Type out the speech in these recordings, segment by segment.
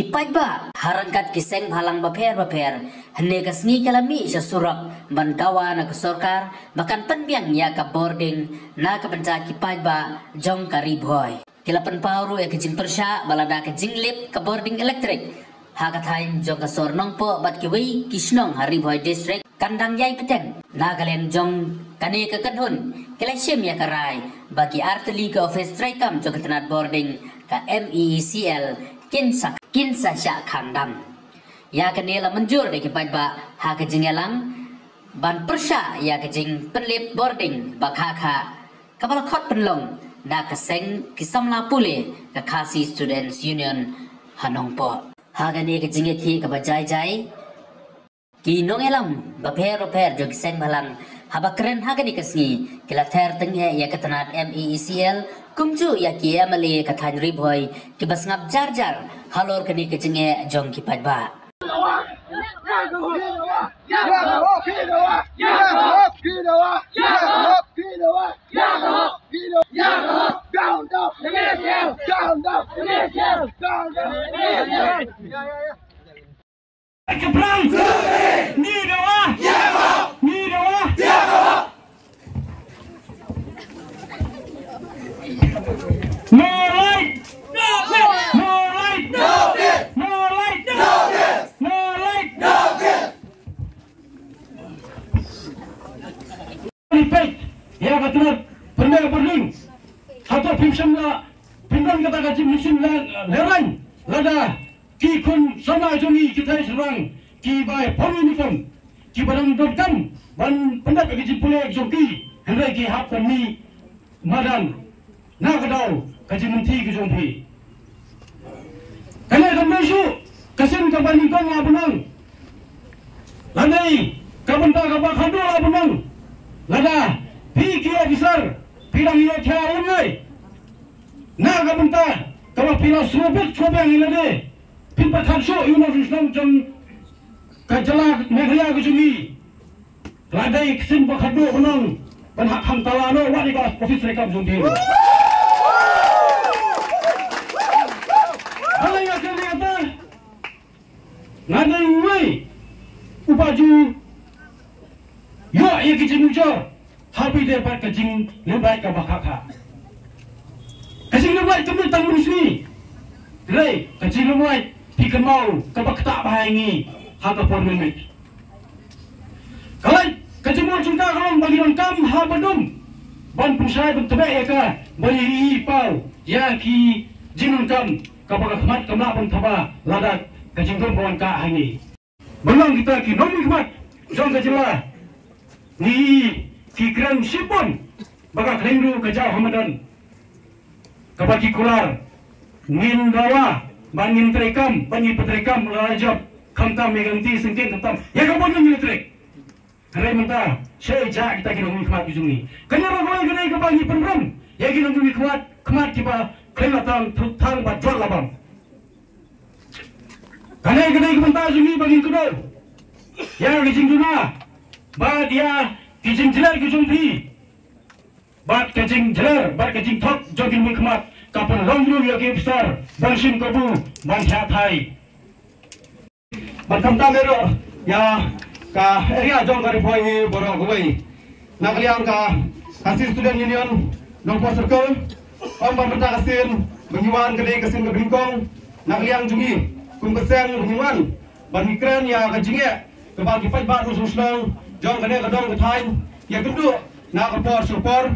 Kipai ba harangkat kiseng halang baper hene kasngi kalami sa surak bandawa na kasorkar bahkan penbiang ya ka boarding na ka penca kipai ba jong kariboy kilapan pauru ya kejing persya balada kejing lip ka boarding elektrik hakatain jong ka sornong po bat kiwi kisnong hariboy district kandang yai peteng na kalian jong kane ka kanhun kilasyem ya karai bagi arteli ka office traikam jong ketenat boarding ka MECL kinsa sya kandam ya kanela menjur de kipai ba ha kejing elang ban persya ya kejing penlip boarding bakha kapal khot penlong na kaseng kisamla pule ka khasi students union hanong po ha kane kejing thi ka bajai jai ki nong elam baper jo kiseng balang haba keren ha kane kasngi kila ther tenghe ya ketanat MECL kumju ya ki amali kathan riboy ki bas ngap jar halor kani kejenge jong ki padba No light! No bill! No light! No bill! No light! No bill! No light! No bill! Pek, ya katulad, pernah berling, atau pimsam la, pimsam kata kaji musim la, lerang, lada, ki kun sama jongi kita serang, ki bay pom uniform, ki barang dotkan, ban pendat kaji pulek joki, hendak ki hap kami, madan, nak kadau. Kaji menteri ke jompi. Kalau kamu isu, kesin kabani kau ngabunang. Landai, kabanta kabak kado ngabunang. Lada, PK officer, pilang ia tiada lagi. Nak kabanta, kabak pilang sobek yang ilade. Pimpa kanso, iulah ruslam jom kajalak Meghalaya ke jompi. Landai kesin kabak kado ngabunang. Penhak hangtala no, wani kau office rekam jompi. Nada uai upaju yo ia kejing ujar habi dapat kejing lebai ka bakaka kejing lebai kami tamun sini rei kejing lebai pikan mau ka bakta bahangi haka pormemit kalai kejing mau cinta kalom bagi kam ha badum ban pusai betebe ya ka bari pau ya ki jinun kam ka bakakhmat kamla ban thaba ladat kejing perempuan kak hangi. Belang kita ki nomi khmat jong kejela ni ki kran sipon baka klendu kejau hamadan kabaki kular ngin dawa bangin trekam bangi petrekam rajab khamtam meganti singkin khamtam ya kabon ngin trek kare menta sei ja kita ki nomi khmat bijungi kanya bagoi gane kabagi penram ya ki nomi khmat kiba klenatang thang ba jol labam kanai kementar sini bagi kedua, ya kejing tuna, bad ya kejing jelar kejumpi, bad kejing jelar, bad kejing top jogging mukmat, kapan longru ya besar, bangsin kabu, bangsa Thai. Berkamta mero, ya ka area jong kari boy borong kubai, nakliang ka kasih student union, Nongpo Circle, pemerintah kasin, menyuan kedai kasin kebingkong, nakliang jungi. Kumbeseng menyuan ban ya kejingnya kebagi fight baru susnang jong kene kedong ketain ya kedua nak kepor support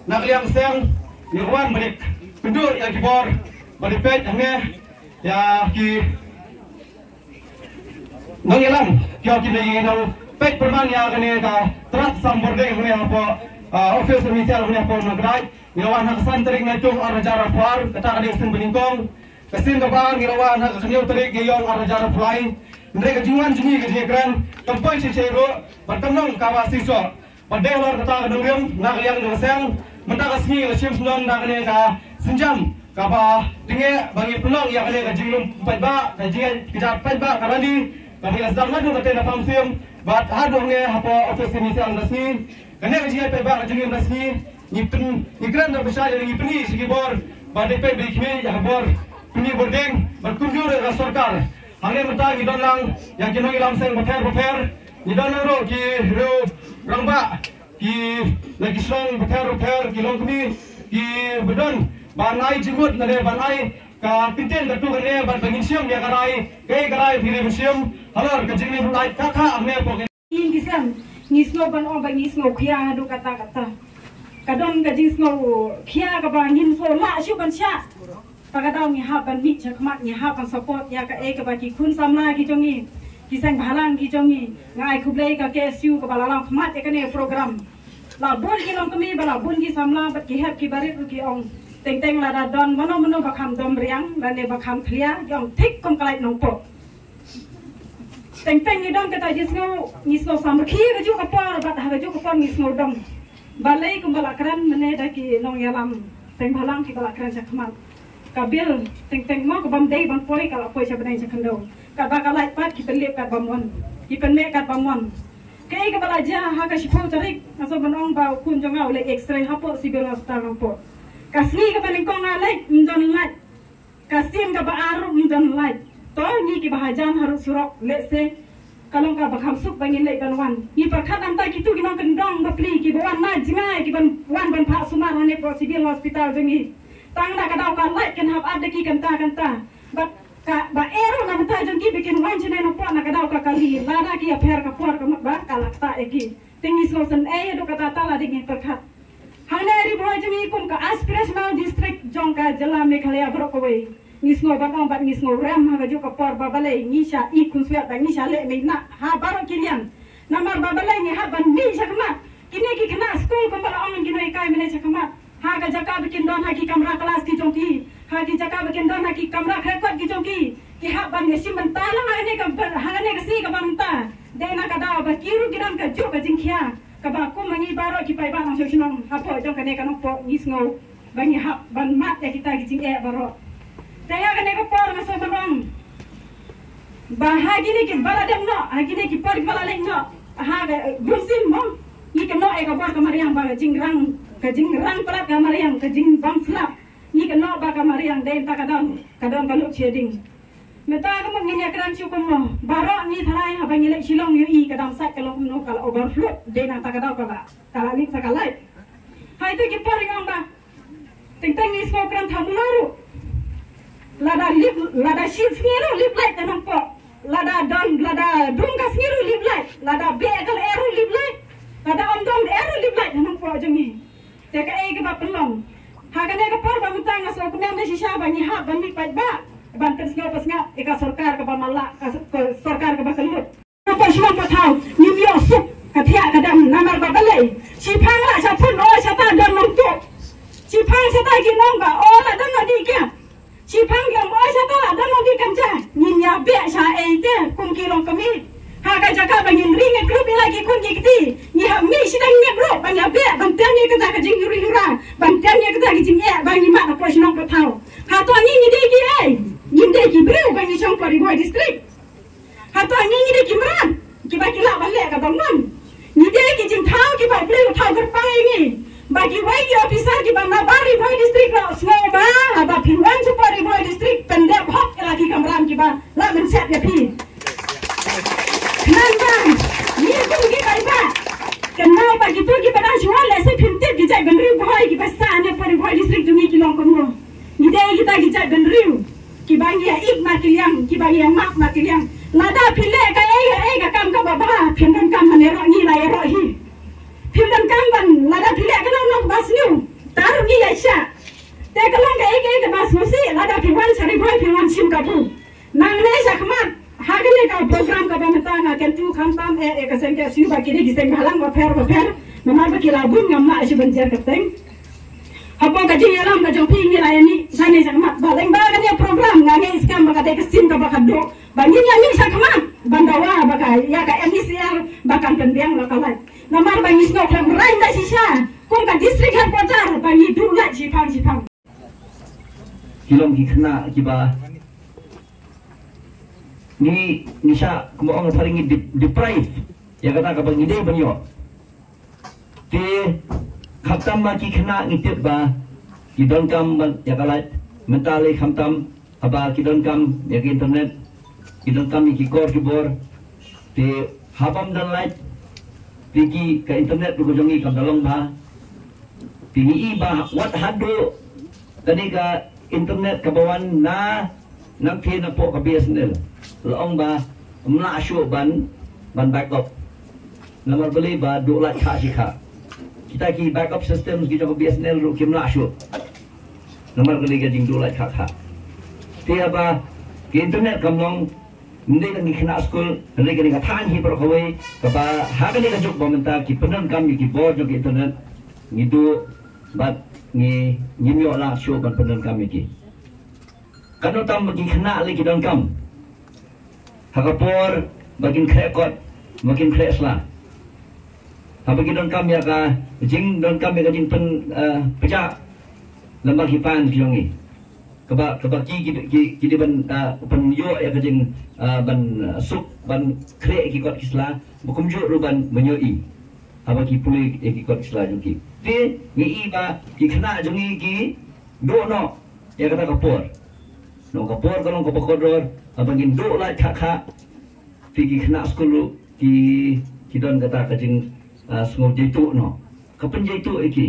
nak liang seng nirwan balik kedua ya kipor balik pet hanya ya ki nangilang kyo ki lagi nang pet perman ya kene ka terat samborde hanya apa office misal hanya apa nagrai nirwan hak santring ngatung arjara par kata kadang sing beningkong kesin kabar ngirawan hak kanyau terik geyong arjara fly mereka jingan jingi kejekran tempai cicero bertemong kawa siswa padewar kata kadang nak liang doseng mentaka sini lesim sunan nak ne ka senjam kapa dinge bagi pelong ya kene kajinglum padba kajingan kejap padba karani kami sedang ngadu kata na pamsim bat hadu nge apa office ini sang resmi kene kajingan padba kajingan resmi nipin ikran na besar yang nipini sikibor badai pe bikme ya bor kini berdeng berkunjung dengan sorkar. Hanya mentah kita lang yang kita ngilam seng beper. Kita naro ki ro rangba ki lagi song beper ki long kami ki bedon banai jimut nade banai ka pinten ka tu kene ban bangin siam ya karai phire siam halor ka jingni hulai kaka amne poke in kisam nisno ban o ban nisno khia do kata kadon ka jisno khia ka ban hin so la shu ban sha pakadau ni ha ban mi chakmat ni ha ban support ya ka ka ba ki khun samla ki jongi kisang bhalang ki jongi ngai khublei ka KSU ka balalang khmat ka ne program la bun ki long kami bala bun ki samla bat ki hap ki barit ki ong teng la da don mono bakam dom riang la ne bakam thlia yong thik kom kalai nong po teng ni don kata nisno samrkhi ga ju ka par bat ha ga ju ka par nisno dom balai kum bala kran mene da ki nong yalam teng bhalang ki bala kran chakmat kabil teng mo ko bam dei bam poi kala poi sa benai chakando ka ba kalai pat ki pelip ka bamon ki penme ka bamon kai ka bala ja ha ka shipau tarik aso banong ba kun jongau le x-ray ha po sibil hospital nong po kasni ka paling kong alai ndon lait kasim ka ba aru ndon lait to ni ki bahajan harus surok lese kalong ka bakham suk bangin le banwan ni perkhat antai kitu ki nong kendong ba pli ki bawan na jingai ki ban pha sumar hane po sibil hospital jengi tang da ka dau ka lait kan hab ad ki kanta ba ka ba ero na mata jengki bikin wan chene no po na ka dau ka kali lada ki affair ka por ka ba ka lakta eki tingi slosan do kata tala dingi perkhat hane ri boy jemi kum ka aspirational district jongka jela Meghalaya brokowei nisno batong bat nisno ram ha ju ka por babale nisha I kun swet ba nisha le me na ha baro kirian namar babale ni ha ban mi sakma kini ki kena school ko bala on kini kai mene sakma ha ka jaka bikin don ha ki kamera kelas ki jongki ha ki jaka bikin don ha ki kamera rekod ki jongki ki ha ban ni sim mentala ha ne ka ha ne ka si ka banta de na ka da ba kiru kiran ka ju ka jingkhia ka ba ku mangi baro ki pai ba na so sinong ha po jong ka ne ka no po nisno bangi ha ban mat ya kita ki jing baro saya kan eko por masuk berong, bahagi ni kita bala dem no, hagi ni kita por bala lek no, haga musim mo, ni keno eko por kamariang baga jingrang pelat kamariang, kajing bang slap, ni keno baga kamariang deh tak kadang baluk ceding. Meta kamu ngini akran cukup mo, baro ni thalai ha bangi lek silong yu I kadang sak kalau overflow deh nak tak kadang kalau ni sakalai. Hai tu kita por yang ba, tentang ni semua kran thamularu. Lada shit sniru lip light tanam po lada dum ka sniru lip light lada begal eru lip light lada ondom eru lip light tanam po jemi teka e ka pelong ha ka ne ka por ba mutang so ko nem shisha ba ni ha ban mi pa ba ban tes nga pas nga e ka sarkar ka ba mala ka sarkar ka ba kalut na pa shima pa thau ni yo sup ka thia ka dam namar ba balai chi phang la cha phun o cha ta don mong to chi phang cha ta ki nong ba o la dan na di kya Cipang yang boy siapa lah dan lagi kerja ninya biak saya itu kum kirong kami haga jaga bangin ring grup lagi kun gigti ni ha mi sidang ni grup bangya biak bantian ni kita kajing yura bantian ni kita kajing ya bangi mak apa sinong patau ha to ni deki ni deki bro bangi chong pari boy district ha to ni deki meran ki ba kila balik ka bangun ni deki jing thau ki ba bro thau kerpai ni bagi wagi officer ki ba nabari boy district lo snoma aba pinwan supari boy district pendek hok lagi kamram ki ba la men set ya pi nan bang ni tu ki ba ba kenal bagi tu ki ba jual le se pinte ki jai benri boy ki ba sa ne pari boy district tu ni ki long kono ni de kita ki jai benri ki ba ya ik ma ki yang ki ba ya mak ma ki yang lada pile ka ka kam ka ba ba pindan kam ne ro ni la ro hi Pindan kamban lada pilih kena nak basnu taruh ni Aisyah te kalang ka eke basnu si lada piwan sari boy piwan sim kapu nang ne sakmat hagane ka program ka bamata nga kentu khampam ka sengke siu ba kiri giseng halang ba fer namar ba kilabun ngamma asu banjar kateng hapo ka jingalam ka jong pingi la yani sane sakmat baleng ba ka program nga nge skam ba ka te sim ka ba kado bangin ya ni sakmat bandawa ba ka ya ka MCR ba kan pendiang la kalai namar bangi snow klam rai da shisha kum ka district headquarter bangi dula chipang kilong ki kena kiba ni nisha kumo paringi deprive ya kata ka bangi de banyo te khatam ma ki kena ngitip ba ki don kam ya kala mentale khamtam haba kidon kam ya ke internet kidon kam ki kor ki bor te habam dan light pigi ke internet du jongi kam dalong ba pigi iba wat hado tadi ka internet kabawan na nang ke na po ka BSNL laong ba mla asyo ban backup nomor beli ba do lat kha sikha kita ki backup system kita ko BSNL ru kim la asyo nomor beli ga jing do lat kha kha te ba ke internet kam long hindi ka ni khina school hindi ka ni kathan hi pro khawai ka ba ha ka ni ka juk bomenta ki penan kam ki board jo internet ngidu bat ni nyimyo la show ban penan kam ki kanu tam bagi khina le ki don kam hakapor bagin krekot makin kresla bagi don kam ya ka jing don kam ya ka jing pen pejak lembag hipan jongi keba ki ban pen yo ya ka jing ban sup ban krek ki kot kisla bukum jo ruban menyoi ki puli ki kot kisla jongi te ni iba ki khna jongi ki do no ya kata kapor no kapor kalong kapakodor abangin do la kha pigi khna skulu ki don kata kajing sungo jitu no kapan jitu iki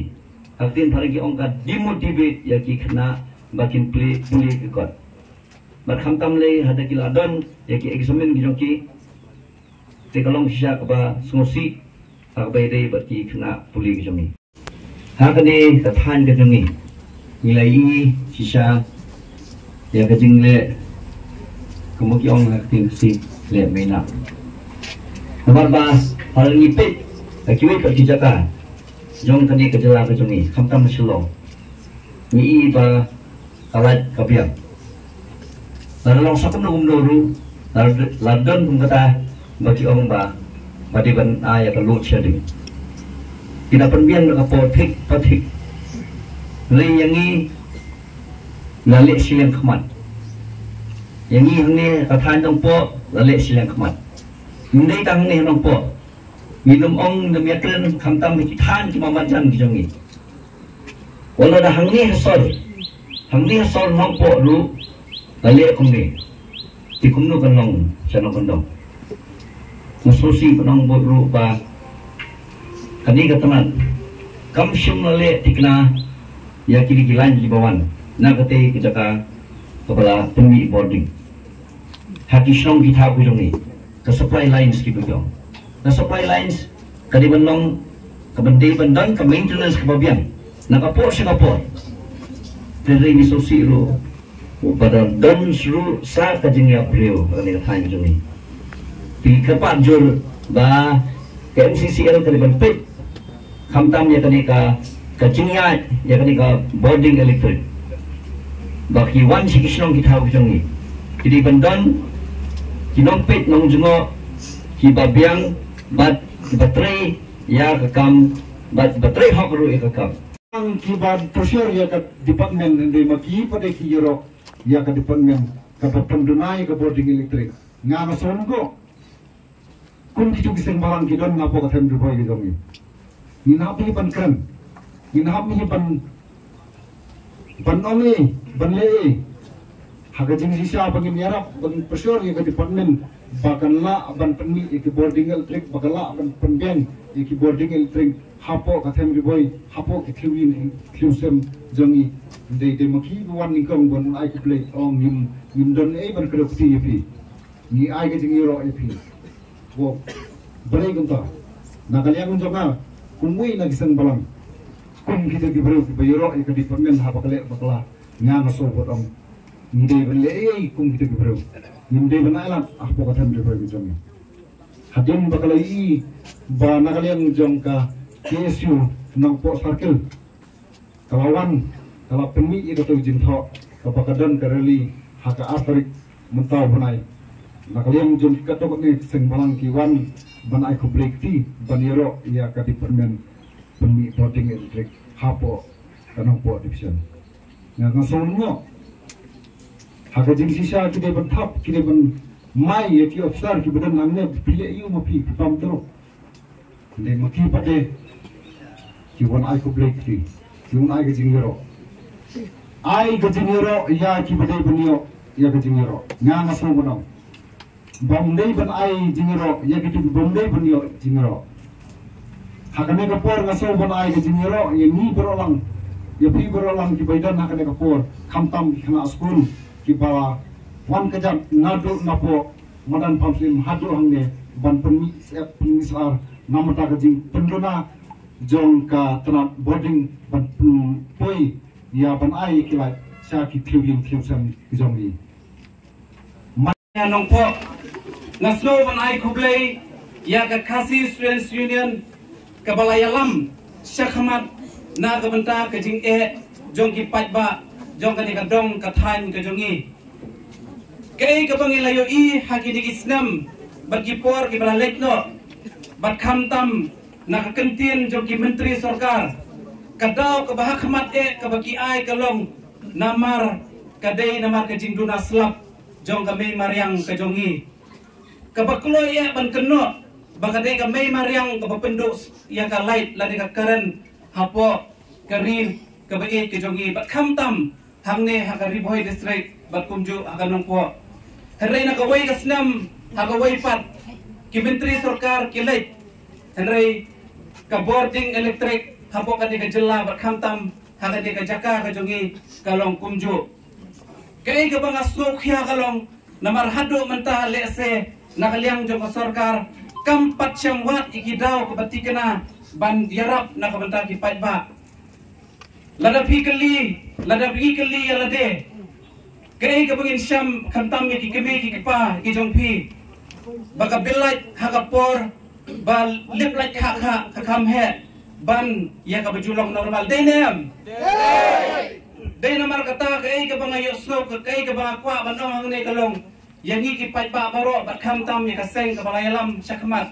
aktin paragi ongka demotivate ya ki khna bakin puli ki kot bar khamtam le hada kila don ya ki examen ki joki te kalong sisa kapa sungo si akbai dei bar ki khna puli ki jomi hakane kathan ka jomi nilai sisa ya kajing le kemuki ong aktin si le mena nomor bas hal ngipit akiwe pertijaka jong tadi kejela ke jongi khamtam selo ni ba kalat kapiang larong sakam nungum doru ladon pun kata bagi ong ba badi ban aya ka lu chedi tidak penbian ka potik patik le yangi lalik silang kemat yang ini katahan dongpo lalik silang kemat ini tang ni dongpo minum ong demikian kamtam kitahan cuma majan kijongi walau dah hangni hasol dongpo lu lalik kumni dikumnu kanong sana kondong masusi kanong boru ba kani kataman kamsyum lalik tikna ya kiri kilan di bawan na kate kijaka kepala pemi boarding hati syong kita ku jongi ke supply lines ki bujong na supply lines kadi benong ke bende bendan ke maintenance ke babian na kapor sa kapor dari ni sosi ru pada don ru sa kajing ya priyo kani khan jongi pi kapat jur ba ke MCCL kadi benpit khamtam ya kani ka kajingya ya kani ka boarding electric baki wan si kisnong kita jongi jadi bendan kinompet nong jungo ki babiang bat baterai ya kakam bat baterai hakru ya kakam ang kiban pressure ya ka department hindi maki pada ki yoro ya ka department ka pendunai ka boarding electric nga mason ko kun ki giseng balang ki don ngapo ka them boy ki jongi ni napi pan kan ni napi pan ongi banle haga jing sisa bagi miarap bagi pressure ya ka department bakan la ban penmi ki boarding electric bakala ban penben ki boarding electric hapo ka them boy hapo ki thiwin thiusem jongi de maki wan ningkong bon ai ki play ong nim don e ban kro ti ep ni ai ka jing euro ep wo bale gunta nagaliang jonga kumui na gisang balang kum kita ki bro ki euro e ka department ha bakala nga so bodong ni bele e kum kita ki bro nimde banala ahpo ka them boy ki jongi hadin bakalai ba nakaliang jongka KSU nang po circle kalawan kalau pemi itu tu jintho kapakadan kareli haka afrik mentau banai nakaliang jong katok ni sengbalang kiwan banai ko break ti baniro ya ka department pemi boarding electric hapo kanang po division nga songo haka jing sisa kide ban thap kide ban mai yeti officer ki badan namne pile yu mapi pam dro ne maki pade ki wan ai ko break ti ki wan ai ga jingero ai ga jingero ya ki bade banio ya ke jingiro nga nga so bono bomdei ban ai jingiro ya ke bomdei ban yo jingiro hakane ka por nga so ban ai ke jingiro ya ni berolang ya pi berolang ki baidan hakane ka por kamtam khana school ki ba wan kajam nadu napo madan pamsim hadu hangne ban penmi sar namata ka jing pendona jong ka tanat boarding ban poi ya ban ai kilai sa ki kliwing kliwsam jong ni ya nong po naslo ban ai kublai ya ka kasi students union ka balayalam syakhamat na ka benta ka jing jong ki patba jong ka ka dong ka than ka jongi kay ka pangilayo hakini isnam bagi por ki balalek no bat khamtam nakakentin jong ki menteri sarkar kadaw ka bahakmat ka bagi ai kalong namar kadai namar ka jing duna slap jong ka may mariang ka jongi kabaklo ban keno bakadai ka may mariang ka bapenduk ya ka light ladi ka karen hapo karin ka bai ka jongi bat khamtam hangne hakariboy district bat kumju akanong po Henry nakaway kasnam hakaway pat ki menteri sarkar ki light Henry ka boarding electric hapo ka ka jela bat khamtam hakade ka jaka ka jongi kalong kumju kay ka bang asokya kalong namarhado menta lese nakaliang jong sarkar kampat siyang wat ikidaw ka batikana ban yarap nakabenta ki patba ladapi kali yalade kay ka bangin siyam kantam ki kemi ki pa ki jongpi baka bilait hakapor bal liplait kha kamhe ban ya ka bajulong normal denem day namar kata kay ka bangayo so kay ka bang kwa banong ne kalong yangi ki patba baro bat kamtam ya kaseng ka balayalam syakmat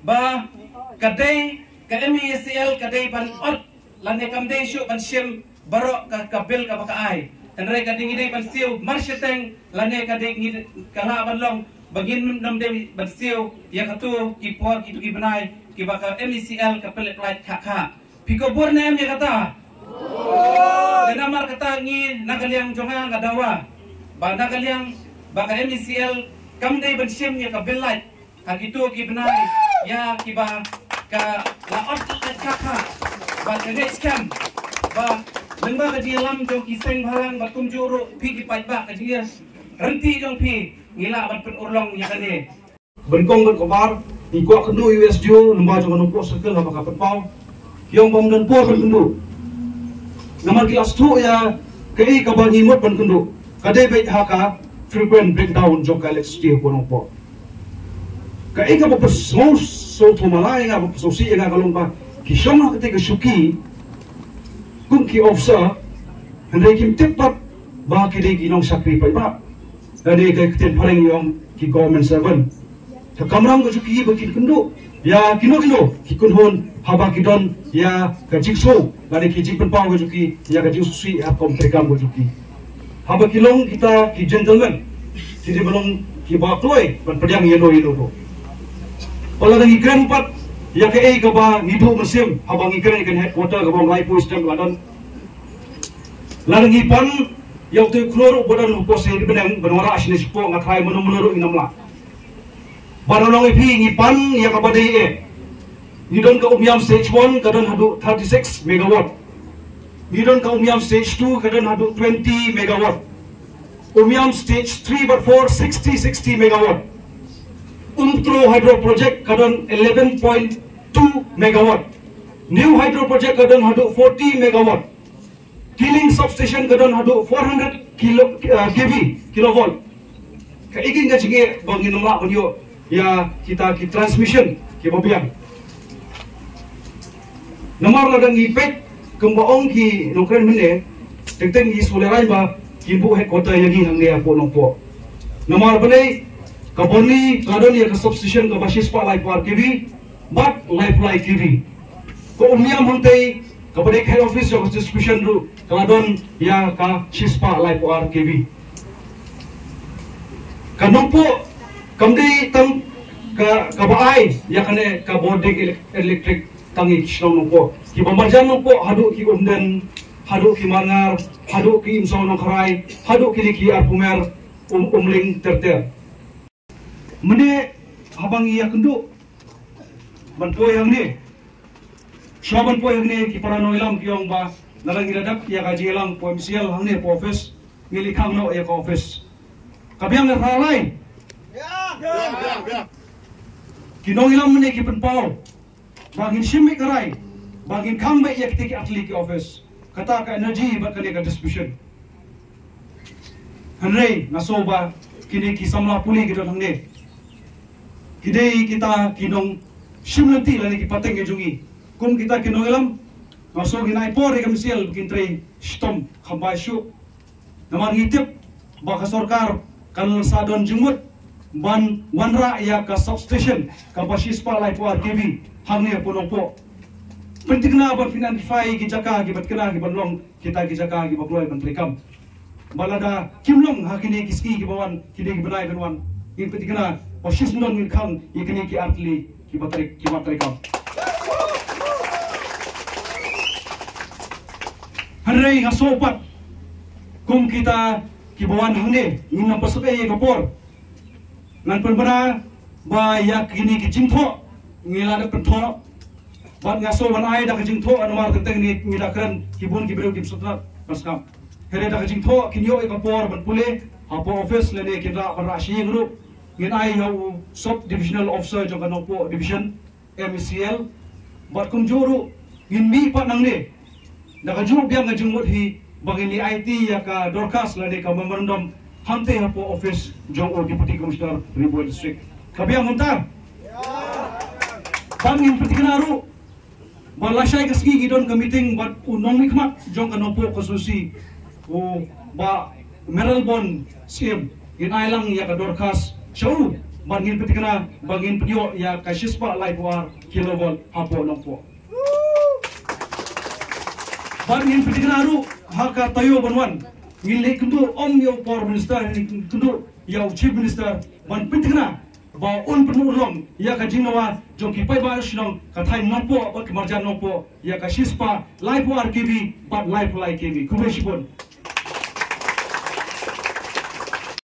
ba kaday ka MECL kaday ban ot lane kamday syu ban sim baro ka bil ka bakaay Henry kading ide ban siu marsyateng lane kading kala ban long bagin namde ban siu ya katu ki por ki tu ki banai ki baka MECL ka pelet light kha piko bor nem ya kata namar kata ngi nakaliang jonga ngadawa ba nakaliang baka MECL kamday ban sim ya ka bil light hagitu ki banai ya ki ba ka laot kha ba kage scam ba lengba ka dialam jong kiseng barang batum juru pi ki patba ka dia renti jong pi ngila ban pen urlong ya kane benkong ban kobar di kwa kendu USDO lemba jong numpuk circle apa ka petpau yang bom dan por kan kendu namar ki astu ya kei ka ban himot ban kendu kadai bet haka frequent breakdown jong ka electricity ko numpuk kei ka ba so thumalai nga ba so si nga kalong ba ki shom ha ka suki kung ki ofsa henday kim tepat ba kidi ginong sakri pa ba henday kay kiten pareng yung ki government servant ta kamram ko suki ba kin kundo ya kino ki kunhon haba kidon ya ka jikso lani ki jikpen pa ko suki ya ka jikso si ap kom trekam ko suki haba kilong kita ki gentleman tidak belum ki ba kloy ban pedang yelo ko ola ngi grandpat ya ke ka ba ngidu mesim habang ikren kan headquarter ka bang lai postem ladon larang ipan yang tu kloro bodan pose di benang benwara asne sipo ngathai menuru inamla banolong ipi ngipan ya ka badai ngidon ka umyam stage 1 kadon hadu 36 megawatt ngidon ka umyam stage 2 kadon hadu 20 megawatt umyam stage 3 but 4 60 megawatt Umpro hydro project kadon 11.2 megawatt. New hydro project kadon hadu 40 megawatt. Killing substation kadon hadu 400 kilovolt. Kaigin ka sige bangin namla banyo ya kita ki transmission ki babiang. Namar ladang ipek kembaong ki nongkren mene teng ki solerai ba ki bu headquarter yagi hang dia po nongpo. Namar banai Kaboni kadon ya substation ka basis pa live war TV but live TV ko umyam huntai kabade head office of distribution ru kadon ya ka sispa live war TV kanompo kamdi tang ka baai ya kane ka boarding electric tangi kisnom nompo ki bamarjan nompo hadu ki umden hadu ki mangar hadu ki imso nongkharai hadu ki arpumer umling terter. Mene habang iya kendu banpoy hang ni. Siya banpoy hang ni kiparano ilam kiyong ba nalang iladak ya kaji ilang po MCL hang ni po office milikang no ya ko office. Kabiang ngerhalay. Kinong ilam mene kipenpaw. Bangin simik karay. Bangin kambay ya kitiki atli ki office. Kata ka energy bat kali ka distribution. Hanrei nasoba kini kisamla puli kita hangni. Kidei kita kinong simlanti lani kipateng jungi. Kum kita kinong ilam naso ginai por ikam sial kintrei stom khambai syu. Namar hitip baka sorkar kan sadon jumut ban wanra ya ka substation kapasis pa lai puar TV hangni punongpo. Pentingna ba finantify ki jaka ki batkena ki banlong kita ki jaka ki bakloi bantrikam. Balada kimlong hakini kiski ki bawan kini ki banai banwan. In pentingna pasis non min khang ikini ki atli ki batrikam. Hanrei ngasopat kum kita ki bawan hangni in pasuk e kapor. Ngan penbara ba yak kini ki jingtho ngilada pentho. Bat ngaso ban ai da kajing tho anmar tenteng ni ngidakran kibun kibreu kim sutrat paskam here da kajing tho kinyo e kapor ban pule hapo office lene kinra ban rashi gru ngin ai yo sub divisional officer jong kanopo division MCL bat kum juru ngin mi pa nang ne da kajung biang ngajung mot hi bangini IT ya ka dorkas lene ka memorandum hante hapo office jong o deputy commissioner Ribuan district kabiang muntar bangin petikanaru Balasay kaski gidon ka meeting bat unong mikmat jong kanopo kasusi o ba Meralbon sim in ailang ya ka dorkas show bangin petikana bangin penyo ya ka sispa live war kilovolt hapo nongpo bangin petikana ru haka tayo banwan ngile kundu om yo por minister ni kundu ya chief minister ban petikana ba un penulong ya ka jingnawa jong ki pai ba shinong ka thai nongpo ba ki marjan nongpo ya ka shispa live war kv but live like kv kubeshipon